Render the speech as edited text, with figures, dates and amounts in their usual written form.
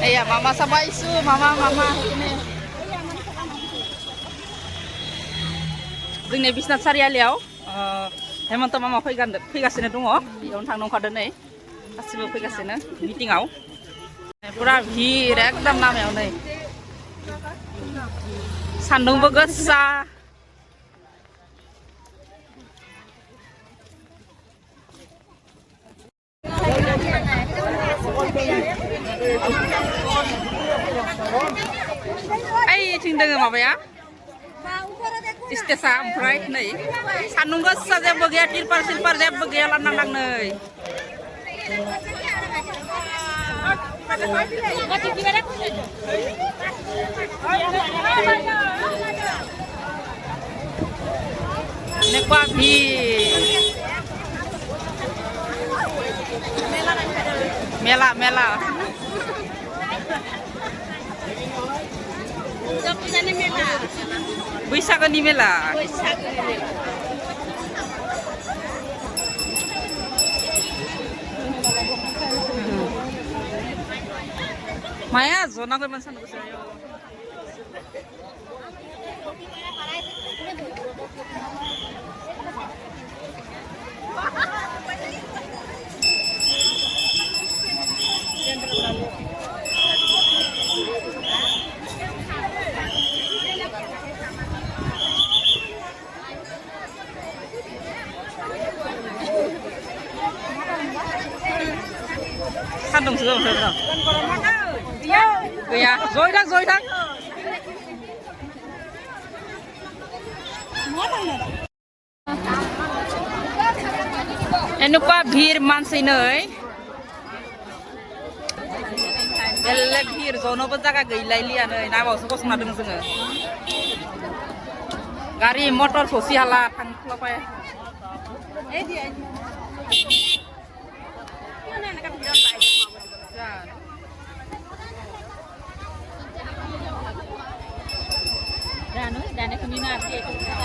Iya, mama sama isu, mama. Ini. जोंनि बिसनाथ सारियालियाव हेमन्त मामा फैगासिनो दङ बेयावनो थांनो ओंखारदों नै गासिबो फैगासिनो मिटिंआव पुरा भिर एकदम लामायाव नै सान्दुंबो गोसा ओइथिं दोङो माबाया Istesa oमफ्राय नै सान्दुं गोसा जेबो गैया तिरपाल सिलपाल जेबो गैया लांदां नै नेकुवा भिर मेला बैसागोनि मेला माया जनाखैमोन सान्दुं गोसायाव सान्दुंसो गोबांथार गैया जय थां एनुका भिर मानसि नै बेलेग भिर जनोबो जागा गैलायलिया नै नाबावसो गसंना दं जोङो गारि मटर ससि हाला थांख्लाबाय Dan aku minat dia itu lah